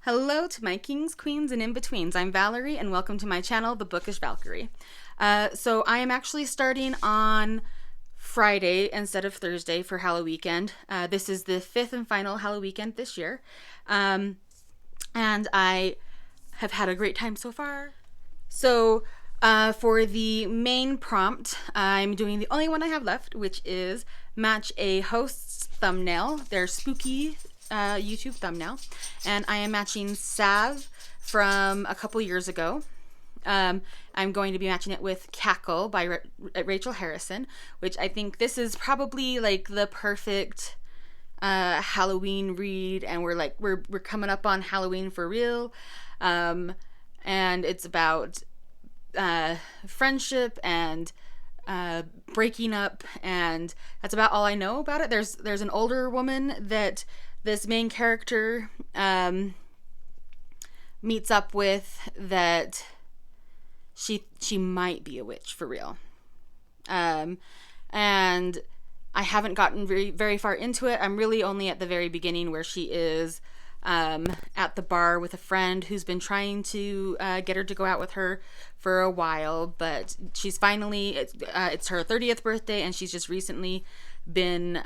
Hello to my kings, queens, and in-betweens. I'm Valerie, and welcome to my channel, The Bookish Valkyrie. So I am actually starting on Friday instead of Thursday for Halloweekend. This is the fifth and final Halloweekend this year. And I have had a great time so far. So for the main prompt, I'm doing the only one I have left, which is match a host's thumbnail, their spooky YouTube thumbnail, and I am matching Salve from a couple years ago. I'm going to be matching it with Kaale by Rachel Harrison, which I think this is probably like the perfect Halloween read, and we're coming up on Halloween for real, and it's about friendship and breaking up, and that's about all I know about it. There's an older woman that this main character meets up with that she might be a witch for real. And I haven't gotten very far into it. I'm really only at the very beginning where she is at the bar with a friend who's been trying to get her to go out with her for a while, but she's finally, it's her 30th birthday, and she's just recently been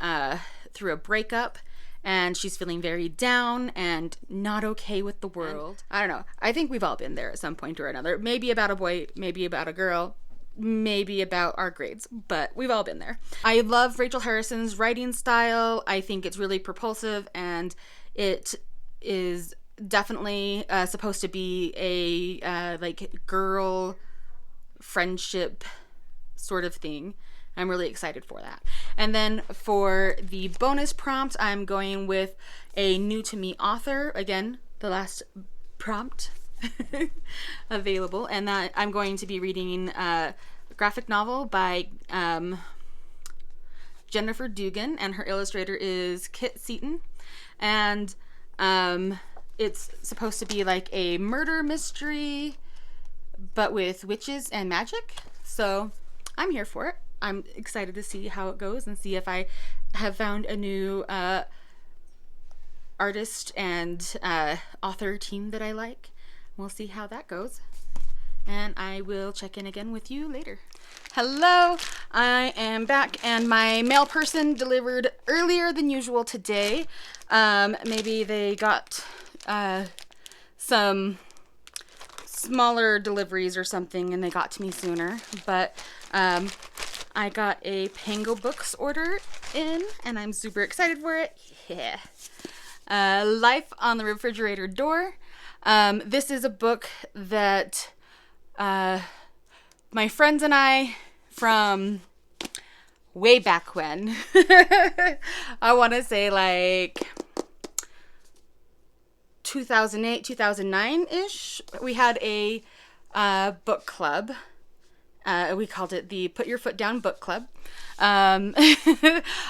through a breakup, and she's feeling very down and not okay with the world. I don't know. I think we've all been there at some point or another. Maybe about a boy, maybe about a girl, maybe about our grades, but we've all been there. I love Rachel Harrison's writing style. I think it's really propulsive, and it is definitely supposed to be a like girl friendship sort of thing. I'm really excited for that. And then for the bonus prompt, I'm going with a new to me author. Again, the last prompt available. And that I'm going to be reading a graphic novel by Jennifer Dugan, and her illustrator is Kit Seaton. And it's supposed to be like a murder mystery, but with witches and magic. So I'm here for it. I'm excited to see how it goes and see if I have found a new artist and author team that I like. We'll see how that goes. And I will check in again with you later. Hello, I am back, and my mail person delivered earlier than usual today. Maybe they got some smaller deliveries or something, and they got to me sooner. But I got a Pangobooks order in, and I'm super excited for it. Yeah. Life on the Refrigerator Door. This is a book that my friends and I, from way back when, I want to say like 2008, 2009-ish, we had a book club. We called it the Put Your Foot Down Book Club. I'm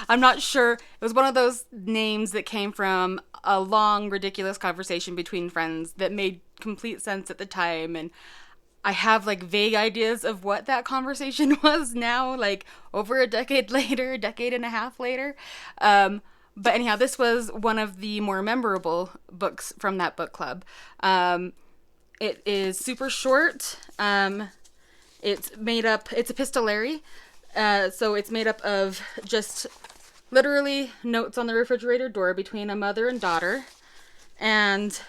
not sure. It was one of those names that came from a long, ridiculous conversation between friends that made complete sense at the time. And I have like vague ideas of what that conversation was now, like over a decade later, decade and a half later. But anyhow, this was one of the more memorable books from that book club. It is super short. It's epistolary, so it's made up of just literally notes on the refrigerator door between a mother and daughter, and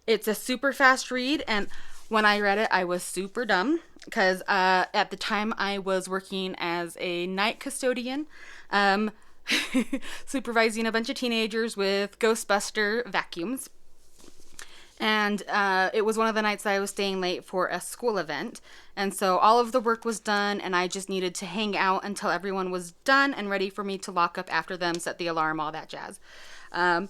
it's a super fast read. And when I read it, I was super dumb, because at the time I was working as a night custodian, supervising a bunch of teenagers with Ghostbuster vacuums. And it was one of the nights that I was staying late for a school event. And so all of the work was done, and I just needed to hang out until everyone was done and ready for me to lock up after them, set the alarm, all that jazz. And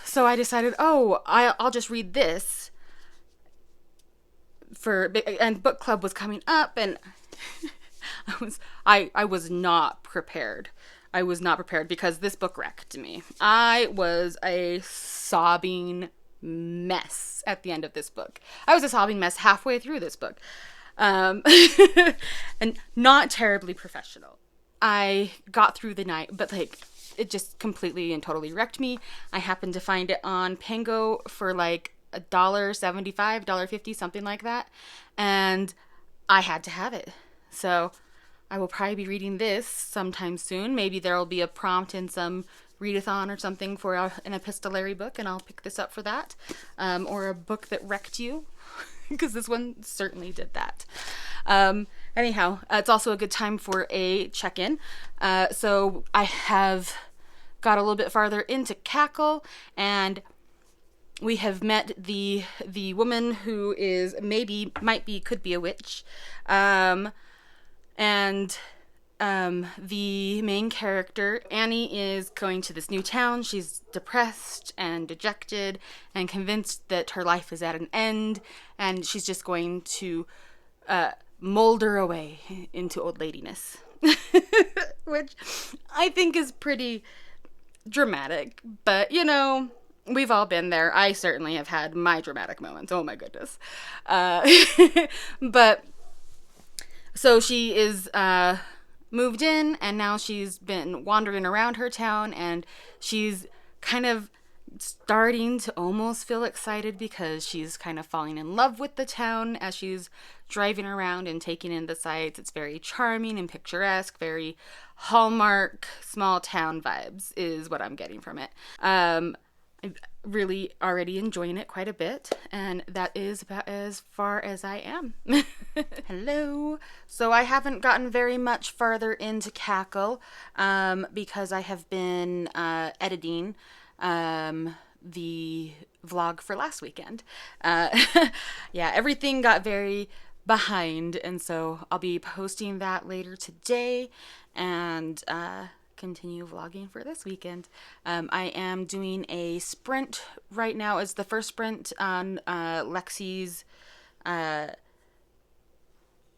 so I decided, I'll just read this. And book club was coming up, and I was not prepared. I was not prepared, because this book wrecked me. I was a sobbing mess at the end of this book. I was a sobbing mess halfway through this book. And not terribly professional. I got through the night, but like it just completely and totally wrecked me. I happened to find it on Pango for like $1.75, $1.50, something like that. And I had to have it. So I will probably be reading this sometime soon. Maybe there will be a prompt in some readathon or something for an epistolary book, and I'll pick this up for that. Or a book that wrecked you, because this one certainly did that. Anyhow, it's also a good time for a check-in. So I have got a little bit farther into Kaale, and we have met the woman who is could be a witch. And the main character, Annie, is going to this new town. She's depressed and dejected and convinced that her life is at an end, and she's just going to molder away into old ladiness, which I think is pretty dramatic, but you know, we've all been there. I certainly have had my dramatic moments. Oh my goodness. But so she is moved in, and now she's been wandering around her town, and she's kind of starting to almost feel excited because she's kind of falling in love with the town as she's driving around and taking in the sights. It's very charming and picturesque, very Hallmark small town vibes is what I'm getting from it. I'm really already enjoying it quite a bit, and that is about as far as I am. Hello. So I haven't gotten very much farther into Kaale because I have been editing the vlog for last weekend. Yeah, everything got very behind, and so I'll be posting that later today and continue vlogging for this weekend. I am doing a sprint right now. It's the first sprint on Lexi's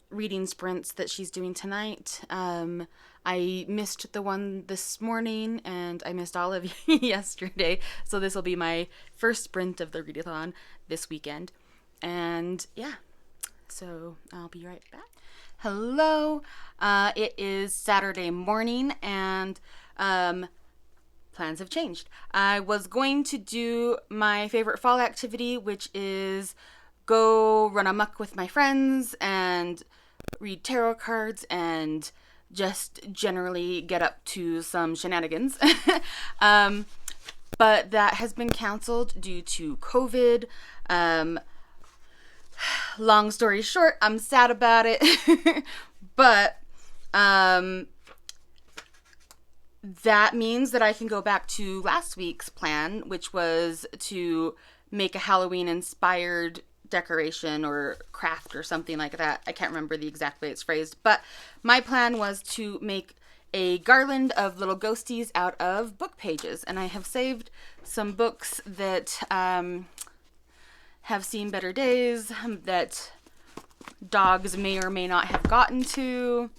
reading sprints that she's doing tonight. I missed the one this morning, and I missed all of yesterday, so this will be my first sprint of the readathon this weekend. And yeah, so I'll be right back. Hello. It is Saturday morning, and plans have changed. I was going to do my favorite fall activity, which is go run amok with my friends and read tarot cards and just generally get up to some shenanigans. But that has been canceled due to COVID. Long story short, I'm sad about it. But that means that I can go back to last week's plan, which was to make a Halloween inspired decoration or craft or something like that. I can't remember the exact way it's phrased, but my plan was to make a garland of little ghosties out of book pages, and I have saved some books that have seen better days, that dogs may or may not have gotten to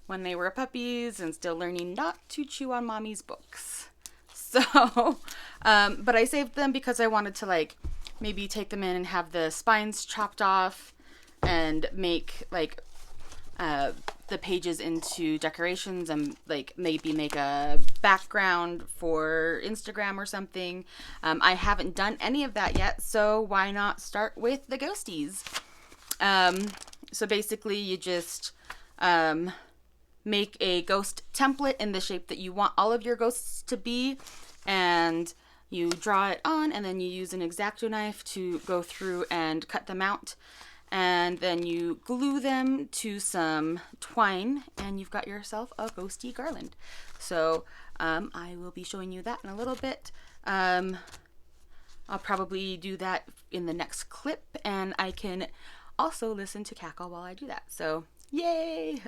when they were puppies and still learning not to chew on mommy's books. So, but I saved them because I wanted to like maybe take them in and have the spines chopped off and make like the pages into decorations and like maybe make a background for Instagram or something. I haven't done any of that yet, so why not start with the ghosties? So basically you just make a ghost template in the shape that you want all of your ghosts to be, and you draw it on, and then you use an X-Acto knife to go through and cut them out. And then you glue them to some twine, and you've got yourself a ghosty garland. So I will be showing you that in a little bit. I'll probably do that in the next clip, and I can also listen to Kaale while I do that. So yay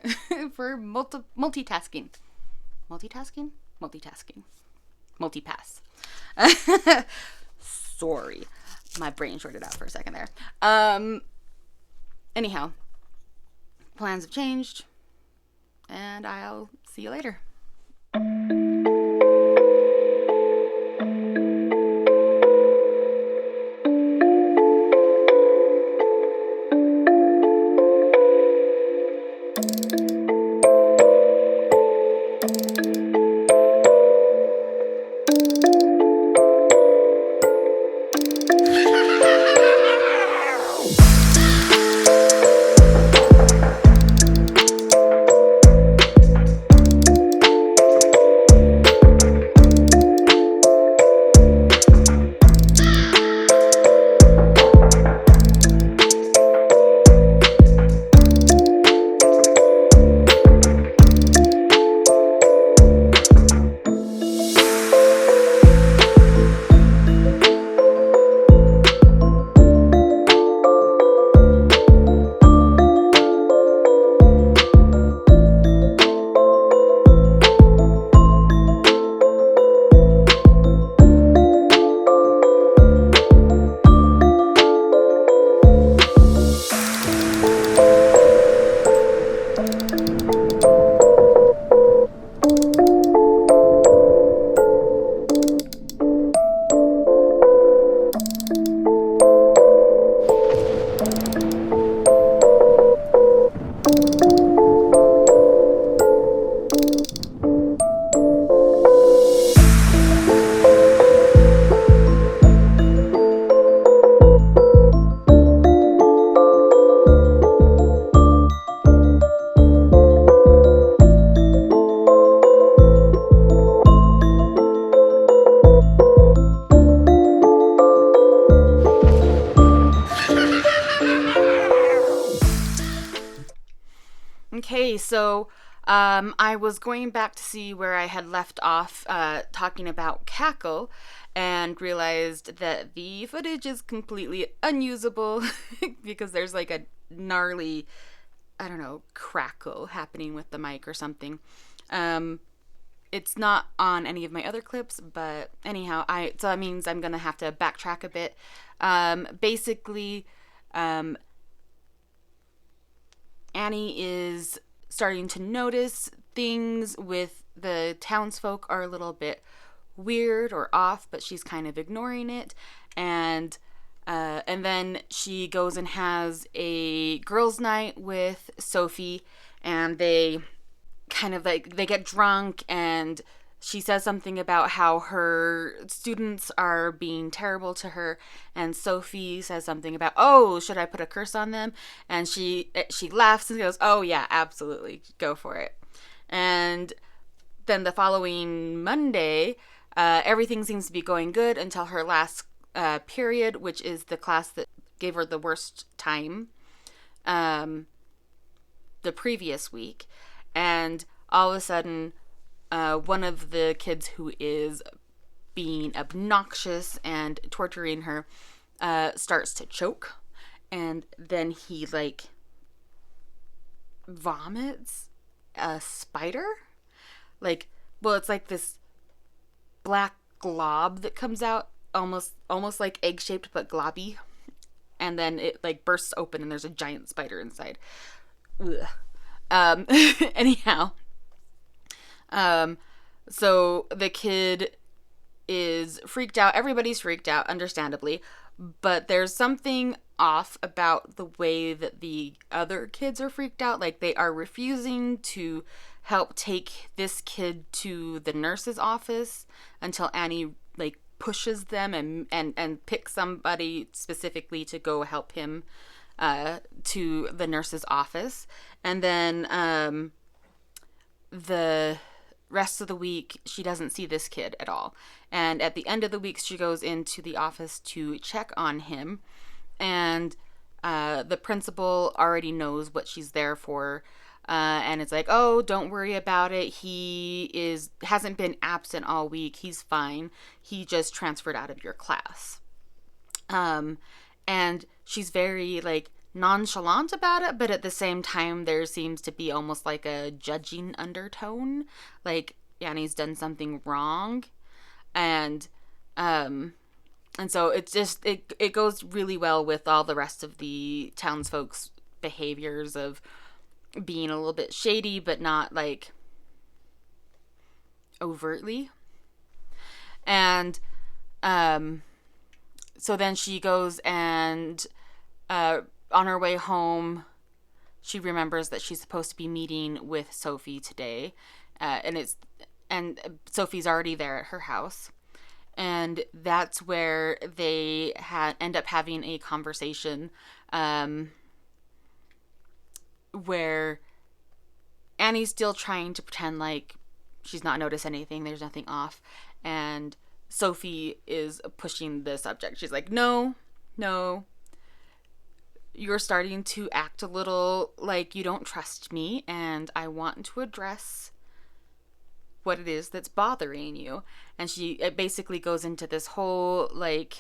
for multitasking. Multitasking? Multitasking. Multipass. Sorry. My brain shorted out for a second there. Anyhow, plans have changed, and I'll see you later. so I was going back to see where I had left off talking about Kaale, and realized that the footage is completely unusable because there's like a gnarly, I don't know, crackle happening with the mic or something. It's not on any of my other clips, but anyhow, so that means I'm gonna have to backtrack a bit. Basically, Annie is starting to notice things with the townsfolk are a little bit weird or off, but she's kind of ignoring it. And then she goes and has a girls' night with Sophie, and they kind of like, they get drunk, and she says something about how her students are being terrible to her, and Sophie says something about, oh, should I put a curse on them? And she laughs and goes, oh yeah, absolutely, go for it. And then the following Monday, everything seems to be going good until her last period, which is the class that gave her the worst time the previous week. And all of a sudden, one of the kids who is being obnoxious and torturing her starts to choke, and then he like vomits a spider. Like, well, it's like this black glob that comes out, almost like egg-shaped but globby, and then it like bursts open and there's a giant spider inside. Ugh. Anyhow, so the kid is freaked out. Everybody's freaked out, understandably, but there's something off about the way that the other kids are freaked out. Like, they are refusing to help take this kid to the nurse's office until Annie like pushes them and picks somebody specifically to go help him to the nurse's office. And then the rest of the week, she doesn't see this kid at all. And at the end of the week, she goes into the office to check on him. And the principal already knows what she's there for. And it's like, oh, don't worry about it. He hasn't been absent all week. He's fine. He just transferred out of your class. And she's very like nonchalant about it, but at the same time there seems to be almost like a judging undertone, like Annie's done something wrong. And so it's just it goes really well with all the rest of the townsfolk's behaviors of being a little bit shady, but not like overtly. And so then she goes and on her way home, she remembers that she's supposed to be meeting with Sophie today, and Sophie's already there at her house, and that's where they end up having a conversation, where Annie's still trying to pretend like she's not noticed anything, there's nothing off, and Sophie is pushing the subject. She's like, no, you're starting to act a little like you don't trust me, and I want to address what it is that's bothering you. And it basically goes into this whole like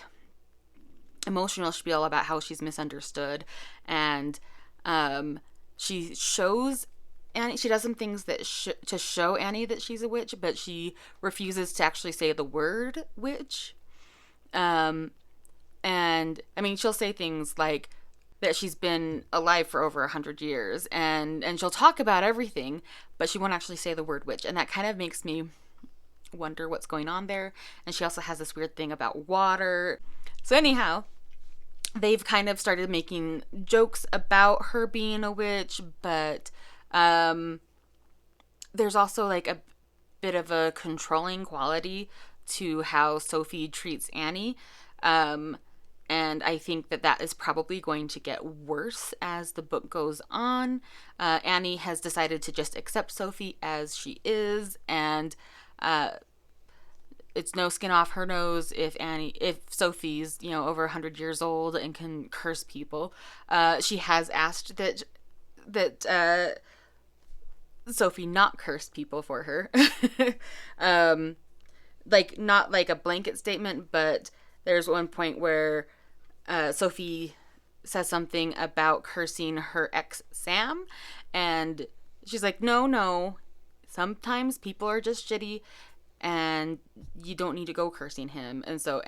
emotional spiel about how she's misunderstood, and she shows Annie, she does some things that to show Annie that she's a witch, but she refuses to actually say the word witch. And I mean, she'll say things like that she's been alive for over 100 years, and she'll talk about everything, but she won't actually say the word witch, and that kind of makes me wonder what's going on there. And she also has this weird thing about water. So anyhow, they've kind of started making jokes about her being a witch, but there's also like a bit of a controlling quality to how Sophie treats Annie. And I think that is probably going to get worse as the book goes on. Annie has decided to just accept Sophie as she is, and it's no skin off her nose if Sophie's, over 100 years old and can curse people. She has asked that Sophie not curse people for her. Like, not like a blanket statement, but there's one point where Sophie says something about cursing her ex Sam, and she's like, no, sometimes people are just shitty and you don't need to go cursing him. And so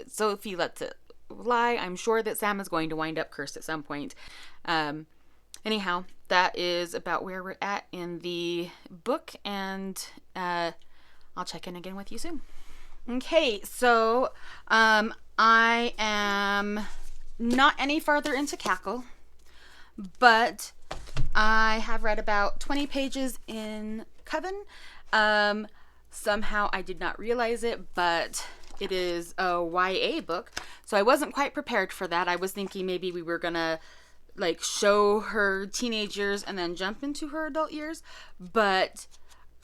Sophie lets it lie. I'm sure that Sam is going to wind up cursed at some point. Anyhow, that is about where we're at in the book, and I'll check in again with you soon. Okay, so I am not any farther into Kaale, but I have read about 20 pages in Coven. Somehow I did not realize it, but it is a YA book, so I wasn't quite prepared for that. I was thinking maybe we were gonna like show her teenage years and then jump into her adult years, but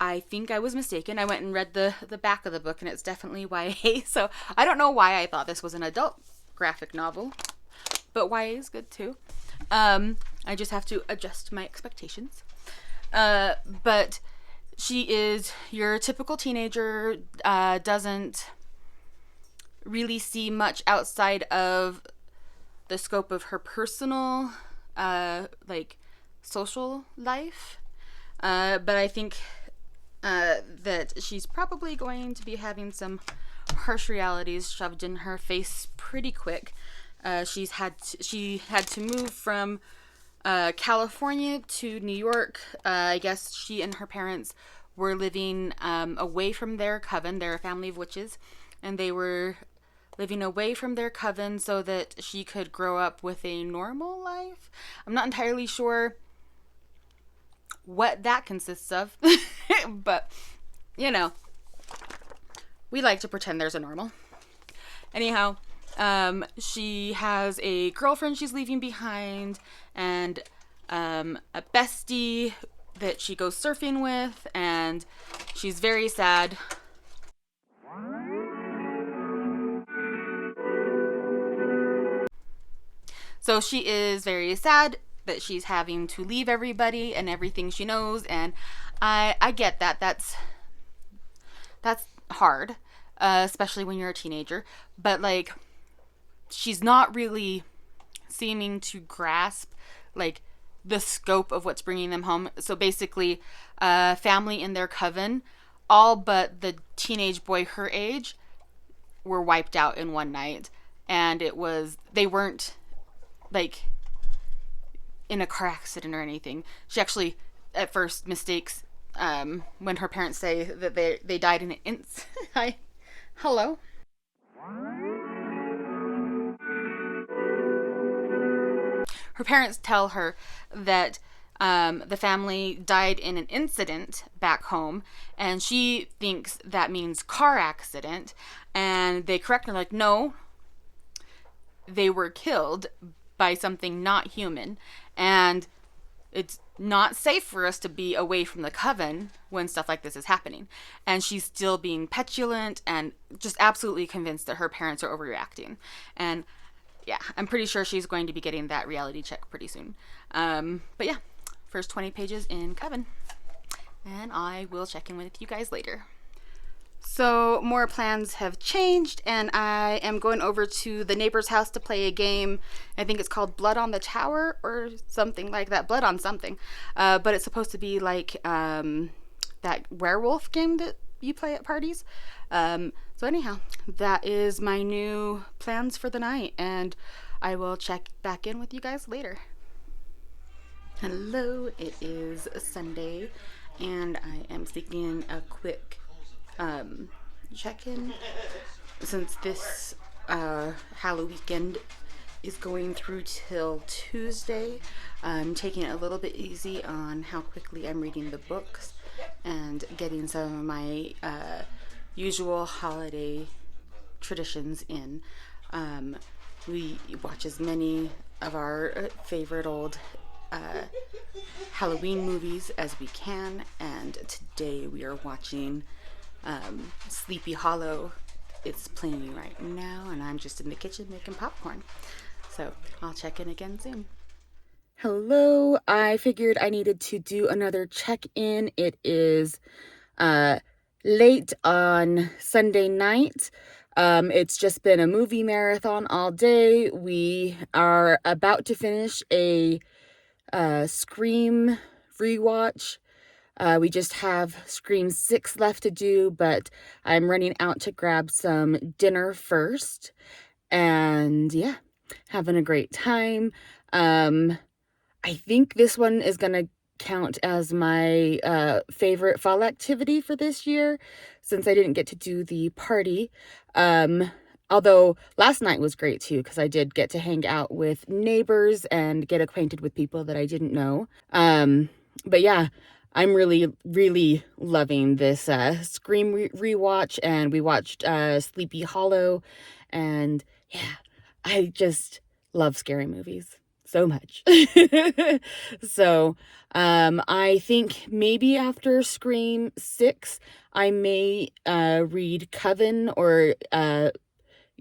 I think I was mistaken. I went and read the back of the book, and it's definitely YA, so I don't know why I thought this was an adult graphic novel, but YA is good too. I just have to adjust my expectations. But she is your typical teenager, doesn't really see much outside of the scope of her personal, like, social life. But I think that she's probably going to be having some harsh realities shoved in her face pretty quick. She had to move from California to New York. I guess she and her parents were living away from their coven. They're a family of witches, and they were living away from their coven so that she could grow up with a normal life. I'm not entirely sure what that consists of, but, you know, we like to pretend there's a normal. Anyhow, she has a girlfriend she's leaving behind, and a bestie that she goes surfing with, and she's very sad. So she is very sad that she's having to leave everybody and everything she knows, and I get that. That's hard, especially when you're a teenager. But, like, she's not really seeming to grasp, like, the scope of what's bringing them home. So basically, family in their coven, all but the teenage boy her age, were wiped out in one night. And they weren't, like, in a car accident or anything. She actually, at first, mistakes when her parents say that they died in an Hello? Her parents tell her that the family died in an incident back home, and she thinks that means car accident, and they correct her, like, no, they were killed by something not human, and it's not safe for us to be away from the coven when stuff like this is happening. And she's still being petulant and just absolutely convinced that her parents are overreacting. And yeah, I'm pretty sure she's going to be getting that reality check pretty soon. But yeah, first 20 pages in Coven, and I will check in with you guys later. So more plans have changed, and I am going over to the neighbor's house to play a game. I think it's called Blood on the Tower or something like that. Blood on something. But it's supposed to be like that werewolf game that you play at parties. So anyhow, that is my new plans for the night, and I will check back in with you guys later. Hello, it is Sunday, and I am seeking a quick check-in since this Halloweekend is going through till Tuesday. I'm taking it a little bit easy on how quickly I'm reading the books and getting some of my usual holiday traditions in. We watch as many of our favorite old Halloween movies as we can, and today we are watching Sleepy Hollow. It's playing right now, and I'm just in the kitchen making popcorn. So I'll check in again soon. Hello, I figured I needed to do another check-in. It is late on Sunday night. It's just been a movie marathon all day. We are about to finish a Scream rewatch. We just have Scream 6 left to do, but I'm running out to grab some dinner first. And yeah, having a great time. I think this one is going to count as my favorite fall activity for this year, since I didn't get to do the party. Although last night was great too, because I did get to hang out with neighbors and get acquainted with people that I didn't know. But yeah, I'm really, really loving this Scream rewatch, and we watched Sleepy Hollow, and yeah, I just love scary movies so much. So, I think maybe after Scream 6, I may read Coven or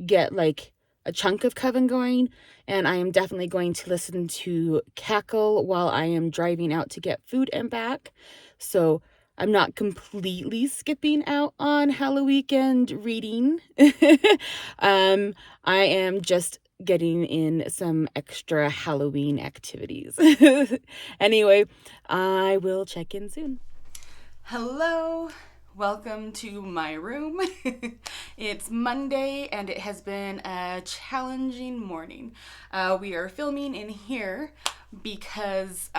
get like a chunk of Coven going. And I am definitely going to listen to Cackle while I am driving out to get food and back. So I'm not completely skipping out on Halloweekend reading. I am just getting in some extra Halloween activities. Anyway, I will check in soon. Hello, welcome to my room. It's Monday and it has been a challenging morning. We are filming in here because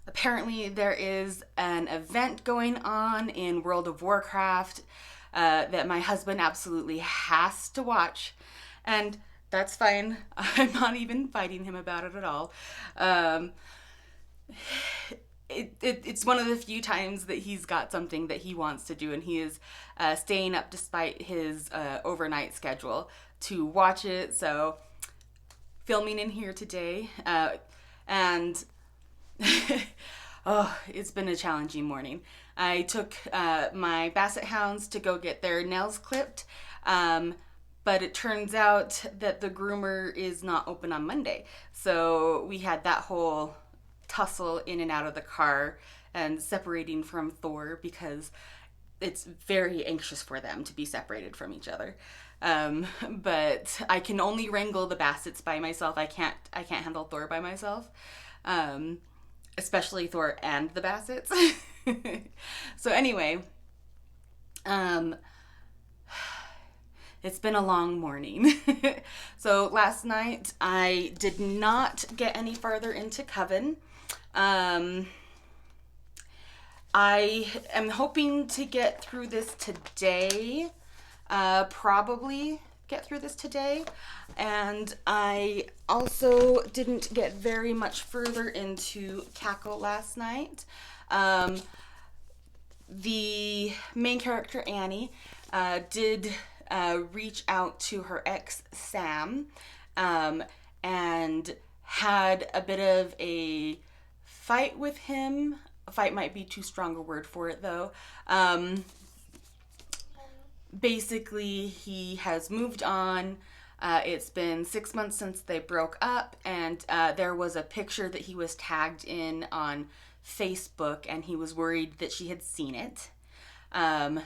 apparently there is an event going on in World of Warcraft that my husband absolutely has to watch. And that's fine. I'm not even fighting him about it at all. It's one of the few times that he's got something that he wants to do, and he is staying up despite his overnight schedule to watch it. So, filming in here today, and oh, it's been a challenging morning. I took my basset hounds to go get their nails clipped, but it turns out that the groomer is not open on Monday. So we had that whole tussle in and out of the car and separating from Thor because it's very anxious for them to be separated from each other. But I can only wrangle the Bassets by myself. I can't handle Thor by myself. Especially Thor and the Bassets. So anyway, it's been a long morning. So last night I did not get any farther into Coven. I am hoping to get through this today. Probably get through this today. And I also didn't get very much further into Cackle last night. The main character, Annie, did reach out to her ex, Sam, and had a bit of a fight with him. Fight might be too strong a word for it, though. Basically, he has moved on. It's been 6 months since they broke up, and there was a picture that he was tagged in on Facebook, and he was worried that she had seen it.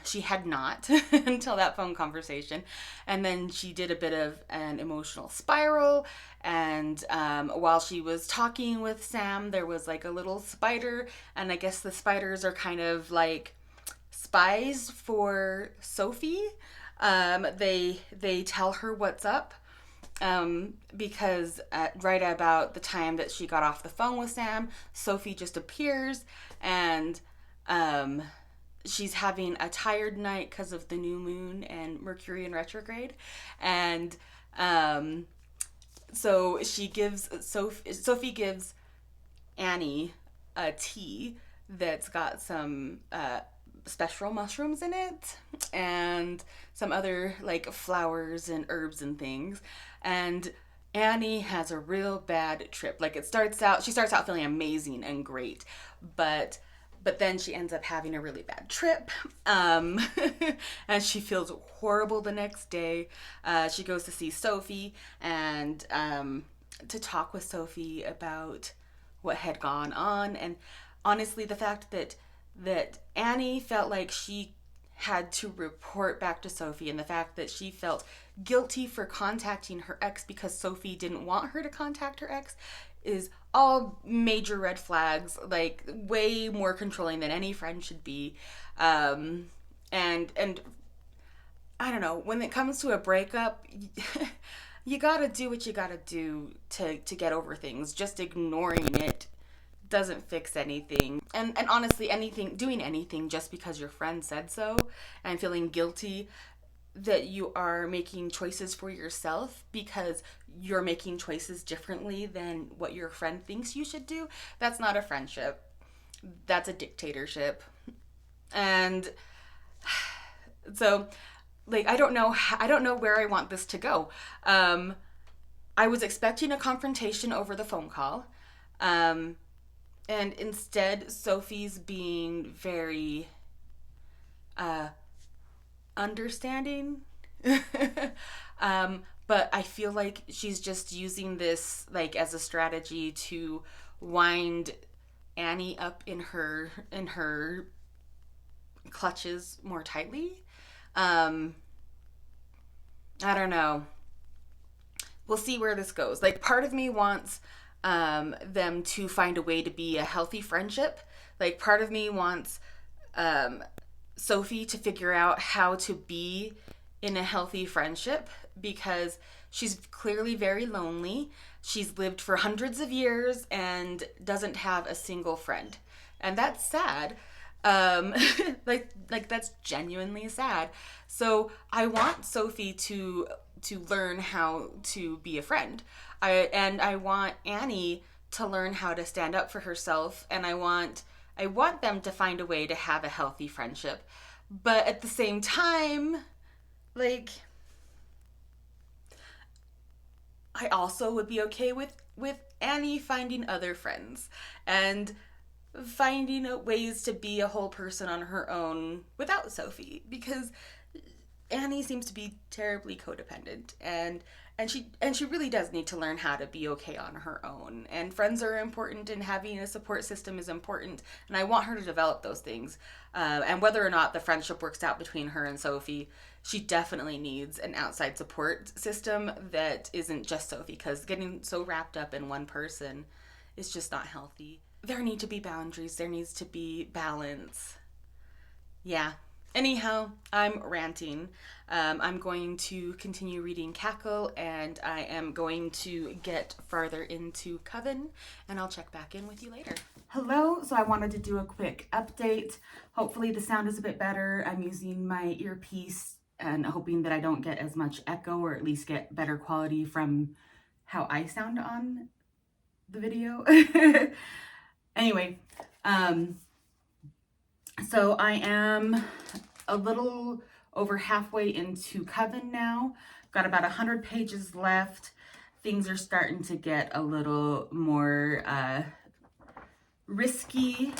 She had not until that phone conversation. And then she did a bit of an emotional spiral. And while she was talking with Sam, there was like a little spider. And I guess the spiders are kind of like spies for Sophie. They tell her what's up. Because right about the time that she got off the phone with Sam, Sophie just appears, and she's having a tired night because of the new moon and Mercury in retrograde. And so Sophie gives Annie a tea that's got some special mushrooms in it and some other like flowers and herbs and things. And Annie has a real bad trip. Like she starts out feeling amazing and great, but then she ends up having a really bad trip, and she feels horrible the next day. She goes to see Sophie, and to talk with Sophie about what had gone on, and honestly the fact that Annie felt like she had to report back to Sophie, and the fact that she felt guilty for contacting her ex because Sophie didn't want her to contact her ex is all major red flags, like way more controlling than any friend should be. And I don't know, when it comes to a breakup, you gotta do what you gotta do to get over things. Just ignoring it doesn't fix anything. And honestly, doing anything just because your friend said so and feeling guilty that you are making choices for yourself because you're making choices differently than what your friend thinks you should do, that's not a friendship. That's a dictatorship. And so, like, I don't know where I want this to go. I was expecting a confrontation over the phone call. And instead, Sophie's being very understanding. But I feel like she's just using this like as a strategy to wind Annie up in her clutches more tightly. I don't know. We'll see where this goes. Like, part of me wants them to find a way to be a healthy friendship. Like, part of me wants Sophie to figure out how to be in a healthy friendship because she's clearly very lonely. She's lived for hundreds of years and doesn't have a single friend. And that's sad. Like that's genuinely sad. So I want Sophie to learn how to be a friend. I want Annie to learn how to stand up for herself, and I want them to find a way to have a healthy friendship. But at the same time, like, I also would be okay with Annie finding other friends and finding ways to be a whole person on her own without Sophie, because Annie seems to be terribly codependent, and she really does need to learn how to be okay on her own. And friends are important, and having a support system is important, and I want her to develop those things. And whether or not the friendship works out between her and Sophie, she definitely needs an outside support system that isn't just Sophie, because getting so wrapped up in one person is just not healthy. There need to be boundaries. There needs to be balance. Yeah. Anyhow, I'm ranting. I'm going to continue reading Kaale, and I am going to get farther into Coven, and I'll check back in with you later. Hello, so I wanted to do a quick update. Hopefully the sound is a bit better. I'm using my earpiece and hoping that I don't get as much echo, or at least get better quality from how I sound on the video. Anyway, so I am a little over halfway into Coven now. Got about 100 pages left. Things are starting to get a little more risky.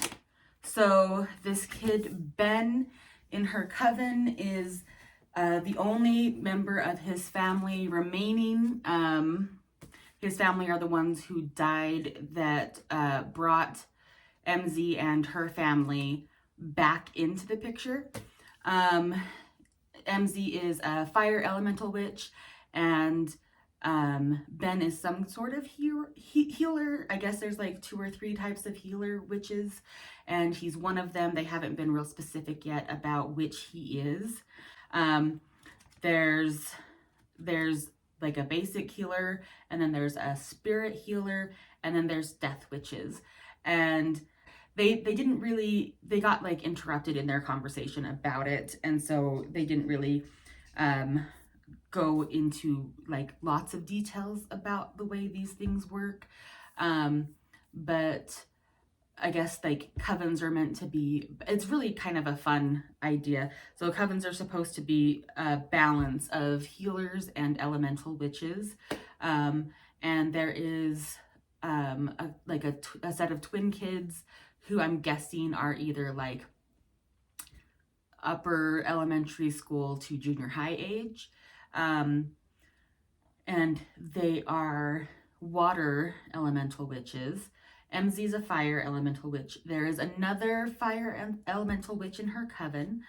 So this kid, Ben, in her Coven is the only member of his family remaining. His family are the ones who died that brought MZ and her family back into the picture. MZ is a fire elemental witch, and Ben is some sort of healer. I guess there's like 2 or 3 types of healer witches, and he's one of them. They haven't been real specific yet about which he is. There's like a basic healer, and then there's a spirit healer, and then there's death witches. And they didn't really, they got like interrupted in their conversation about it, and so they didn't really go into like lots of details about the way these things work. But I guess like covens are meant to be, it's really kind of a fun idea. So covens are supposed to be a balance of healers and elemental witches. And there is a set of twin kids who I'm guessing are either like upper elementary school to junior high age. And they are water elemental witches. MZ's a fire elemental witch. There is another fire elemental witch in her coven.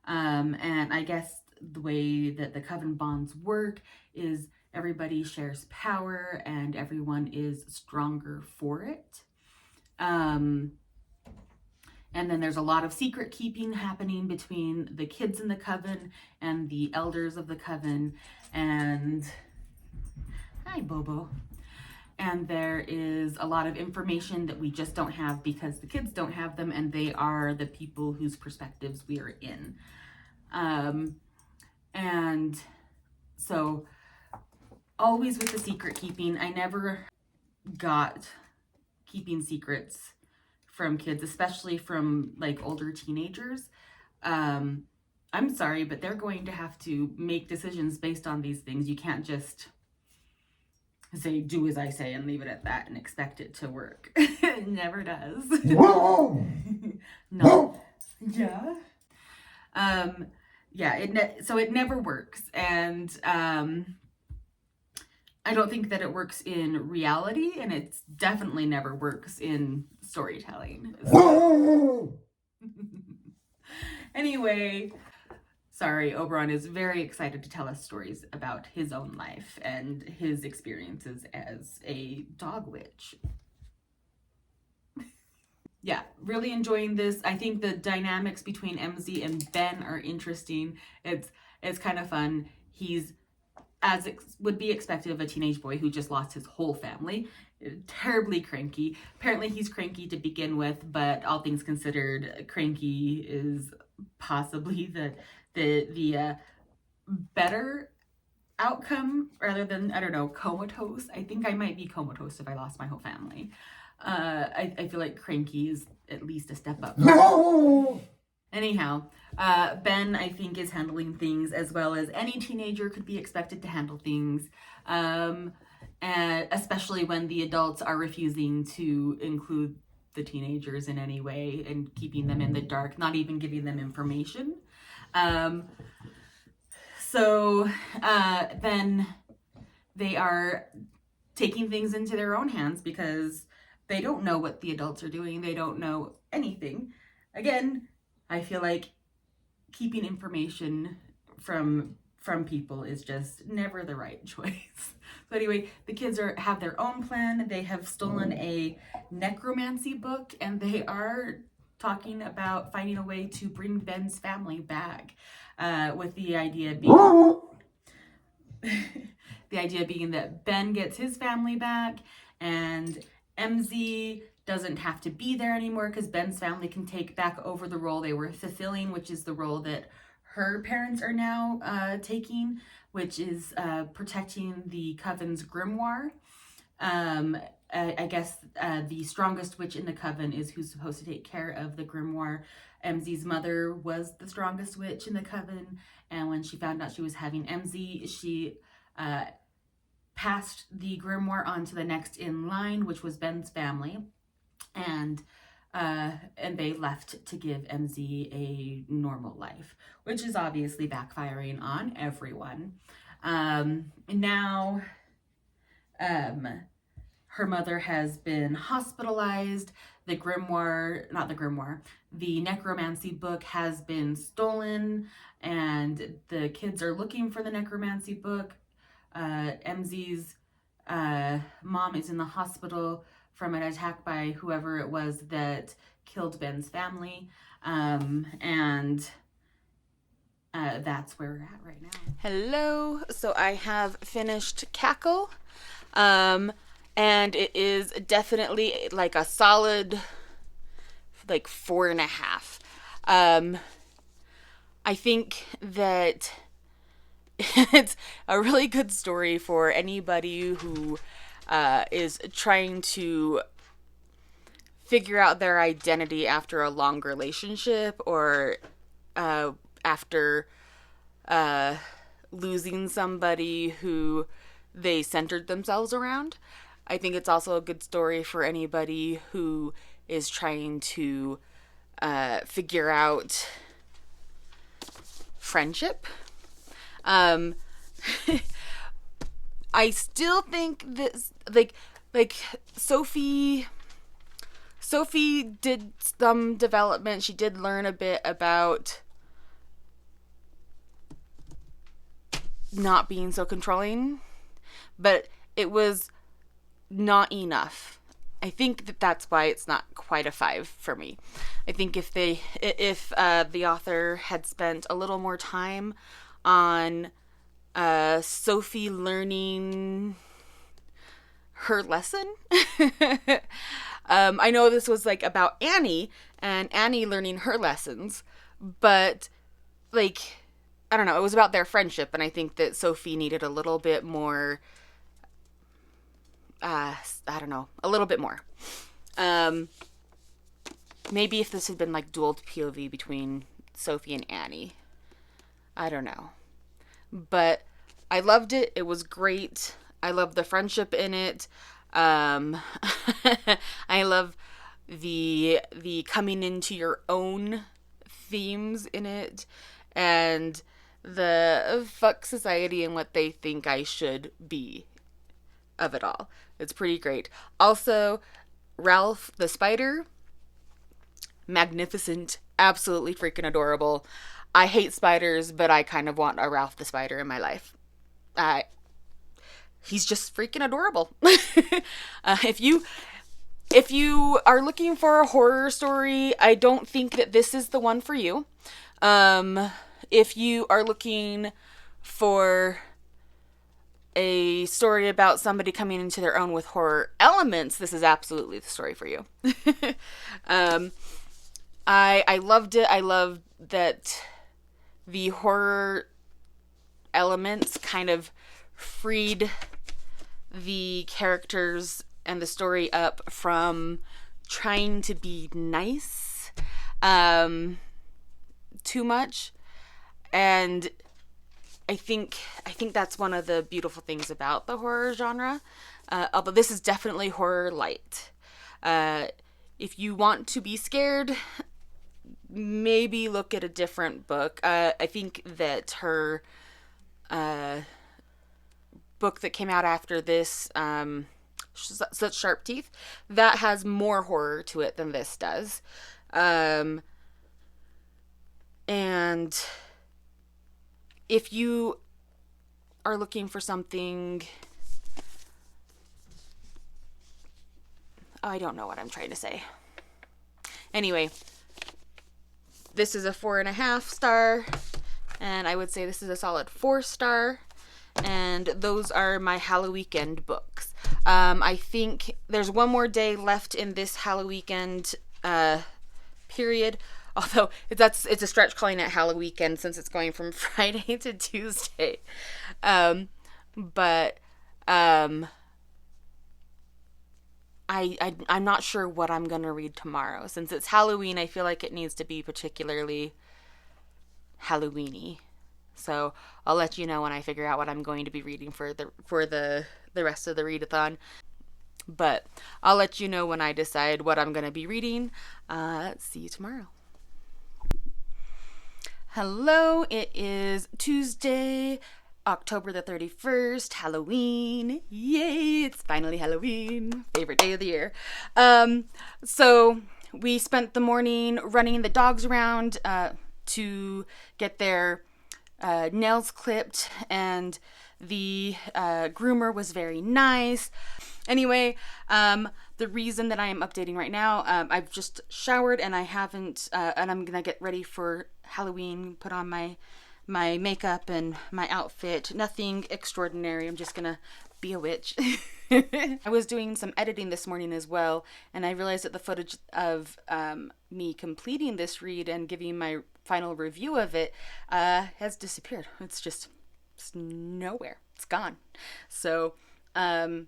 And I guess the way that the coven bonds work is everybody shares power and everyone is stronger for it. And then there's a lot of secret keeping happening between the kids in the coven and the elders of the coven. And hi, Bobo. And there is a lot of information that we just don't have because the kids don't have them, and they are the people whose perspectives we are in. And so always with the secret keeping, I never got keeping secrets from kids, especially from like older teenagers. I'm sorry, but they're going to have to make decisions based on these things. You can't just say, do as I say and leave it at that and expect it to work. It never does. No. Yeah. So it never works. And I don't think that it works in reality, and it definitely never works in storytelling. Anyway, sorry, Oberon is very excited to tell us stories about his own life and his experiences as a dog witch. Yeah, really enjoying this. I think the dynamics between MZ and Ben are interesting. It's kind of fun. He's, as would be expected of a teenage boy who just lost his whole family, terribly cranky. Apparently he's cranky to begin with, but all things considered, cranky is possibly the better outcome rather than, I don't know, comatose. I think I might be comatose if I lost my whole family. I feel like cranky is at least a step up. Anyhow, Ben, I think, is handling things as well as any teenager could be expected to handle things, and especially when the adults are refusing to include the teenagers in any way and keeping them in the dark, not even giving them information. So then they are taking things into their own hands because they don't know what the adults are doing. They don't know anything. Again, I feel like keeping information from people is just never the right choice. So anyway, the kids have their own plan. They have stolen a necromancy book, and they are talking about finding a way to bring Ben's family back, with the idea being that Ben gets his family back and MZ doesn't have to be there anymore because Ben's family can take back over the role they were fulfilling, which is the role that her parents are now taking, which is protecting the coven's grimoire. I guess the strongest witch in the coven is who's supposed to take care of the grimoire. MZ's mother was the strongest witch in the coven, and when she found out she was having MZ, she passed the grimoire on to the next in line, which was Ben's family, and they left to give MZ a normal life, which is obviously backfiring on everyone. Now, her mother has been hospitalized. The necromancy book has been stolen, and the kids are looking for the necromancy book. MZ's mom is in the hospital from an attack by whoever it was that killed Ben's family. And that's where we're at right now. Hello. So I have finished Kaale. And it is definitely like a solid, like 4.5. I think that it's a really good story for anybody who is trying to figure out their identity after a long relationship or after losing somebody who they centered themselves around. I think it's also a good story for anybody who is trying to figure out friendship. I still think this, like Sophie did some development. She did learn a bit about not being so controlling, but it was not enough. I think that's why it's not quite a 5 for me. I think if the author had spent a little more time on Sophie learning her lesson. I know this was like about Annie and Annie learning her lessons, but like, I don't know, it was about their friendship, and I think that Sophie needed a little bit more, I don't know, a little bit more. Maybe if this had been like dual POV between Sophie and Annie. I don't know. But I loved it. It was great. I love the friendship in it. I love the coming into your own themes in it, and the fuck society and what they think I should be of it all. It's pretty great. Also, Ralph the spider, magnificent, absolutely freaking adorable. I hate spiders, but I kind of want a Ralph the spider in my life. He's just freaking adorable. If you are looking for a horror story, I don't think that this is the one for you. If you are looking for a story about somebody coming into their own with horror elements, this is absolutely the story for you. I loved it. I loved that the horror elements kind of freed the characters and the story up from trying to be nice too much. And I think that's one of the beautiful things about the horror genre. Although this is definitely horror light. If you want to be scared, maybe look at a different book. I think that her book that came out after this, Such Sharp Teeth, that has more horror to it than this does. And if you are looking for something, I don't know what I'm trying to say. Anyway, this is a 4.5 star, and I would say this is a solid 4 star. And those are my Halloweekend books. I think there's one more day left in this Halloweekend period. Although it's a stretch calling it Halloweekend since it's going from Friday to Tuesday. I'm not sure what I'm gonna read tomorrow. Since it's Halloween, I feel like it needs to be particularly Halloweeny. So I'll let you know when I figure out what I'm going to be reading for the rest of the readathon. But I'll let you know when I decide what I'm going to be reading. See you tomorrow. Hello, it is Tuesday, October the 31st, Halloween. Yay, it's finally Halloween. Favorite day of the year. So we spent the morning running the dogs around to get their nails clipped, and the groomer was very nice. Anyway, the reason that I am updating right now, I've just showered and I haven't, and I'm gonna get ready for Halloween, put on my makeup and my outfit. Nothing extraordinary. I'm just gonna be a witch. I was doing some editing this morning as well, and I realized that the footage of me completing this read and giving my final review of it has disappeared. It's nowhere. It's gone. So I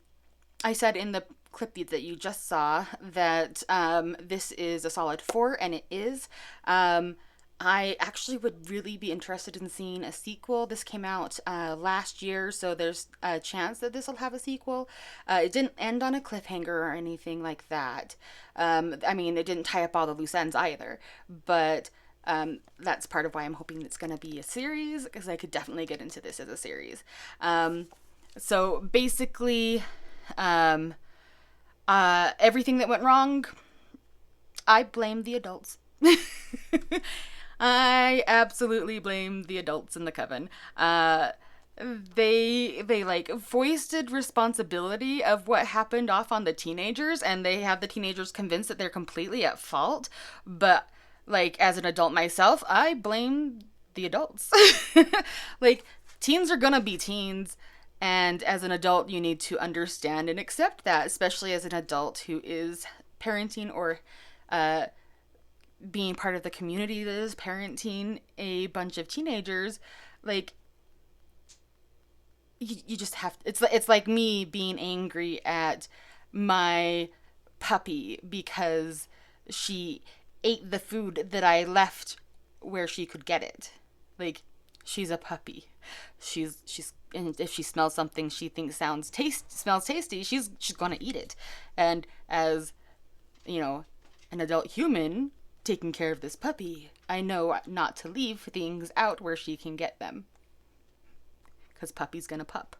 said in the clip that you just saw that this is a solid 4, and it is. I actually would really be interested in seeing a sequel. This came out last year, so there's a chance that this will have a sequel. It didn't end on a cliffhanger or anything like that. I mean, it didn't tie up all the loose ends either, but that's part of why I'm hoping it's going to be a series, because I could definitely get into this as a series. So basically, everything that went wrong, I blame the adults. I absolutely blame the adults in the coven. They like foisted responsibility of what happened off on the teenagers, and they have the teenagers convinced that they're completely at fault. But like, as an adult myself, I blame the adults. Like, teens are gonna be teens, and as an adult you need to understand and accept that, especially as an adult who is parenting or being part of the community that is parenting a bunch of teenagers. Like, you just have to, it's like me being angry at my puppy because she ate the food that I left where she could get it. Like, she's a puppy. She's and if she smells something she thinks smells tasty, she's going to eat it. And as, you know, an adult human taking care of this puppy, I know not to leave things out where she can get them, because puppy's gonna pup.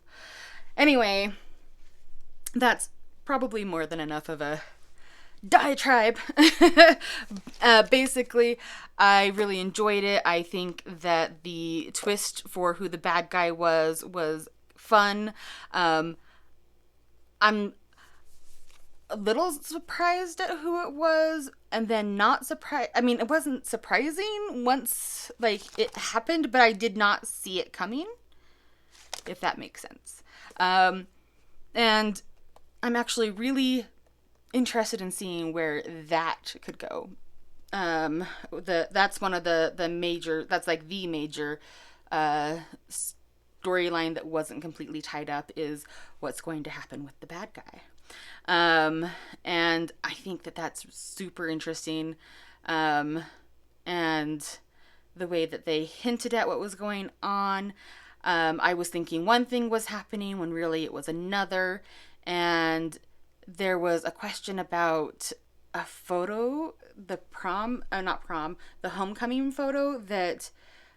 Anyway, that's probably more than enough of a diatribe. Basically, I really enjoyed it. I think that the twist for who the bad guy was fun. I'm a little surprised at who it was, and then not surprised. I mean, it wasn't surprising once, like, it happened, but I did not see it coming, if that makes sense. And I'm actually really interested in seeing where that could go. That's one of the major, that's like the major storyline that wasn't completely tied up, is what's going to happen with the bad guy. And I think that that's super interesting. And the way that they hinted at what was going on, I was thinking one thing was happening when really it was another. And there was a question about a photo, the homecoming photo that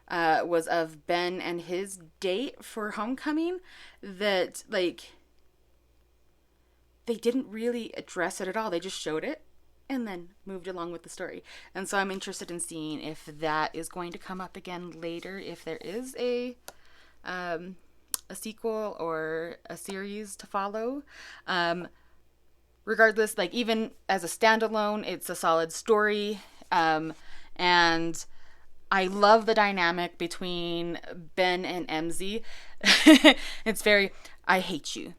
was of Ben and his date for homecoming, that, like, they didn't really address it at all. They just showed it and then moved along with the story. And so I'm interested in seeing if that is going to come up again later, if there is a sequel or a series to follow. Regardless, like, even as a standalone, it's a solid story. And I love the dynamic between Ben and MZ. It's very, I hate you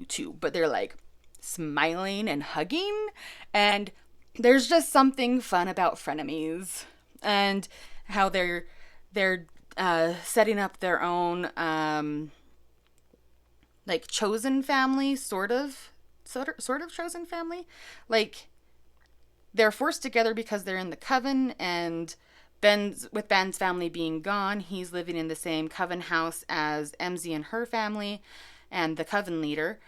too, but they're like smiling and hugging, and there's just something fun about frenemies and how they're setting up their own like chosen family, sort of chosen family. Like, they're forced together because they're in the coven, and Ben's family being gone, he's living in the same coven house as MZ and her family and the coven leader.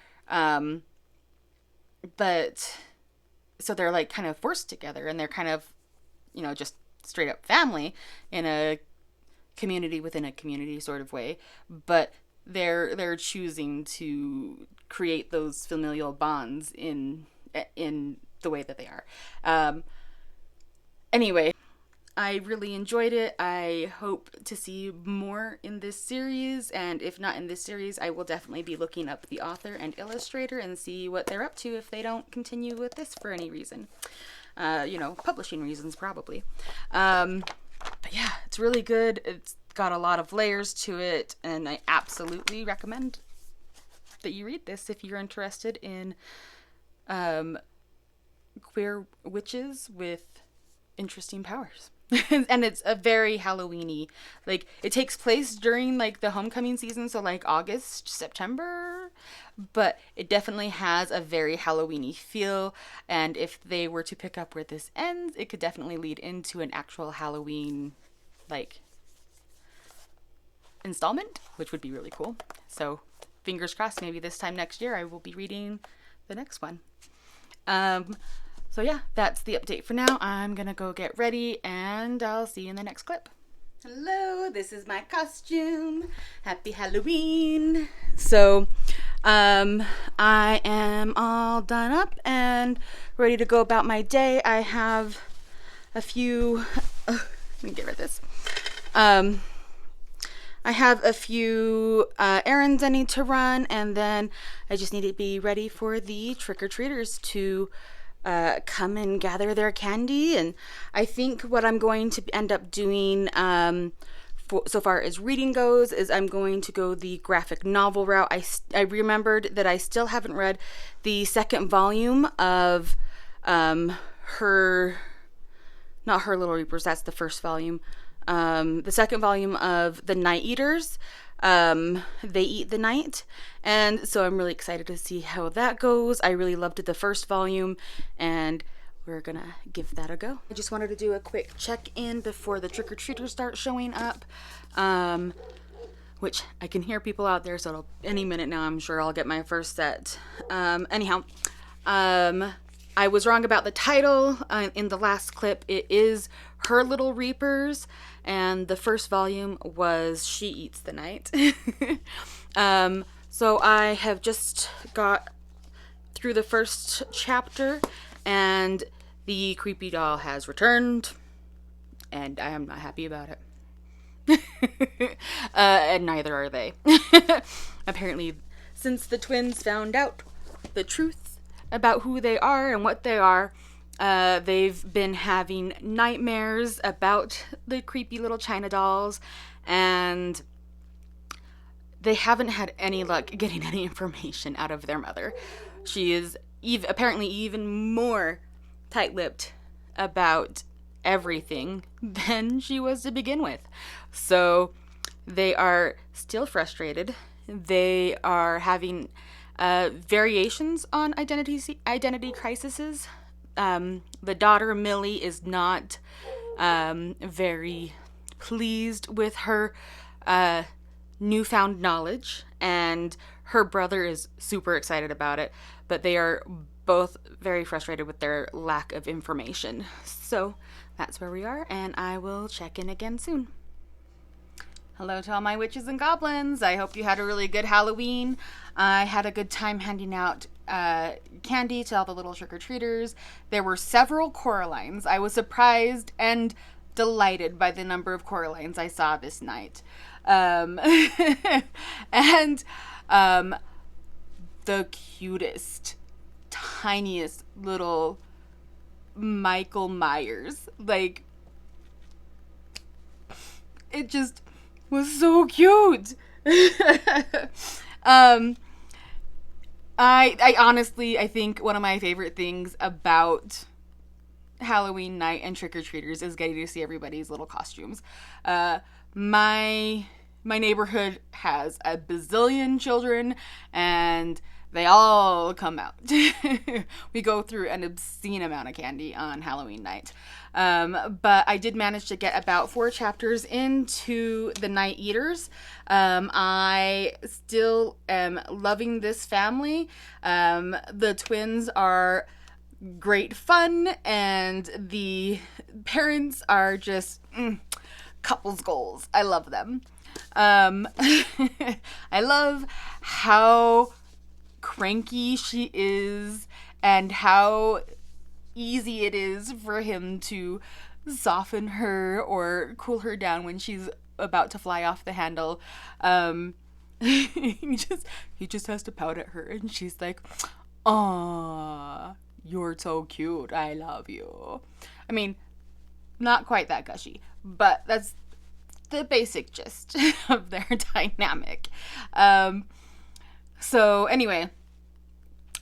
But so they're like kind of forced together, and they're kind of, you know, just straight up family in a community within a community sort of way. But they're choosing to create those familial bonds in the way that they are. Anyway, I really enjoyed it. I hope to see more in this series, and if not in this series, I will definitely be looking up the author and illustrator and see what they're up to if they don't continue with this for any reason. Publishing reasons probably. But yeah, it's really good. It's got a lot of layers to it, and I absolutely recommend that you read this if you're interested in queer witches with interesting powers. And it's a very Halloween-y, like, it takes place during like the homecoming season, so like August, September, but it definitely has a very Halloween-y feel. And if they were to pick up where this ends, it could definitely lead into an actual Halloween like installment, which would be really cool. So fingers crossed, maybe this time next year I will be reading the next one. So yeah, that's the update for now. I'm gonna go get ready, and I'll see you in the next clip. Hello, this is my costume. Happy Halloween. So, I am all done up and ready to go about my day. I have a few, let me get rid of this. I have a few errands I need to run, and then I just need to be ready for the trick-or-treaters to come and gather their candy. And I think what I'm going to end up doing so far as reading goes is I'm going to go the graphic novel route. I remembered that I still haven't read the second volume of not Her Little Reapers, that's the first volume. The second volume of The Night Eaters. They Eat the Night, and so I'm really excited to see how that goes. I really loved the first volume, and we're gonna give that a go. I just wanted to do a quick check-in before the trick-or-treaters start showing up, which I can hear people out there, so any minute now I'm sure I'll get my first set. Anyhow, I was wrong about the title in the last clip. It is Her Little Reapers, and the first volume was She Eats the Night. So I have just got through the first chapter, and the creepy doll has returned, and I am not happy about it. And neither are they. Apparently, since the twins found out the truth about who they are and what they are, they've been having nightmares about the creepy little China dolls, and they haven't had any luck getting any information out of their mother. She is apparently even more tight-lipped about everything than she was to begin with. So they are still frustrated. They are having variations on identity crises. The daughter, Millie, is not very pleased with her newfound knowledge, and her brother is super excited about it, but they are both very frustrated with their lack of information. So that's where we are, and I will check in again soon. Hello to all my witches and goblins. I hope you had a really good Halloween. I had a good time handing out candy to all the little trick-or-treaters. There were several Coralines. I was surprised and delighted by the number of Coralines I saw this night. And the cutest, tiniest little Michael Myers. Like, it just was so cute. I honestly, I think one of my favorite things about Halloween night and trick-or-treaters is getting to see everybody's little costumes. My neighborhood has a bazillion children, and they all come out. We go through an obscene amount of candy on Halloween night. But I did manage to get about 4 chapters into The Night Eaters. I still am loving this family. The twins are great fun, and the parents are just couples goals. I love them. I love how cranky she is and how easy it is for him to soften her or cool her down when she's about to fly off the handle. He just has to pout at her, and she's like, "Aw, you're so cute. I love you." I mean, not quite that gushy, but that's the basic gist of their dynamic. So anyway,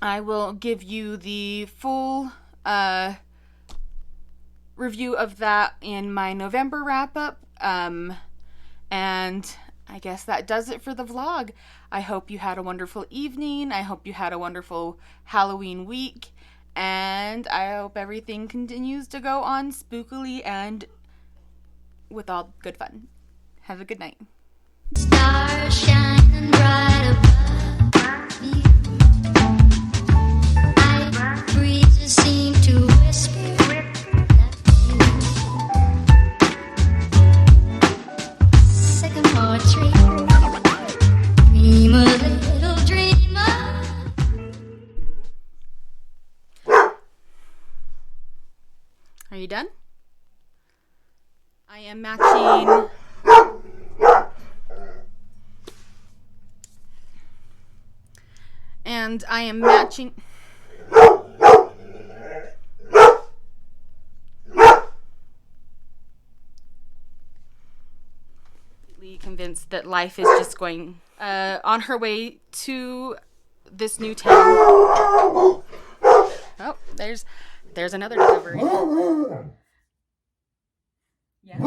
I will give you the full review of that in my November wrap-up. And I guess that does it for the vlog. I hope you had a wonderful evening. I hope you had a wonderful Halloween week. And I hope everything continues to go on spookily and with all good fun. Have a good night. Stars shining bright above me. Night breezes seem to whisper that done? I am matching... And I am matching... Convinced that life is just going on her way to this new town. Oh, there's another delivery. Yeah.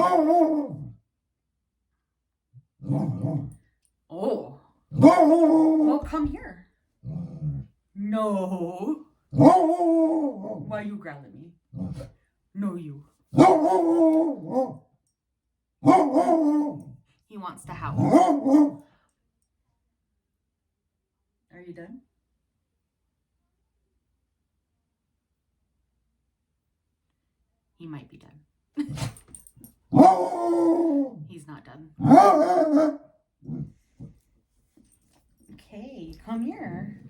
Oh. Well, come here. No. Why you growling at me? No, you. He wants to howl. Are you done? He might be done. He's not done. Okay, come here.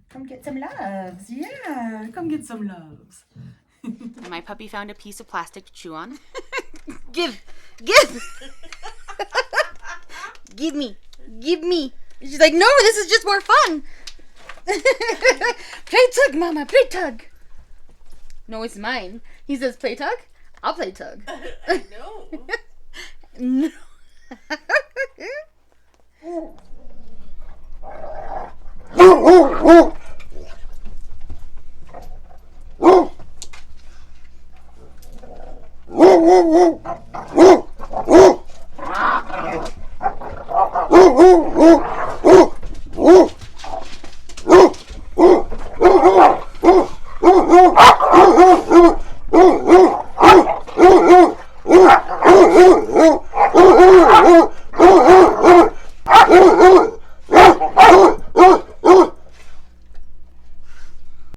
Come get some loves. Yeah, come get some loves. My puppy found a piece of plastic to chew on. Give! Give me! She's like, no, this is just more fun. Play tug, mama, play tug. No, it's mine. He says, play tug? I'll play tug. I know. No.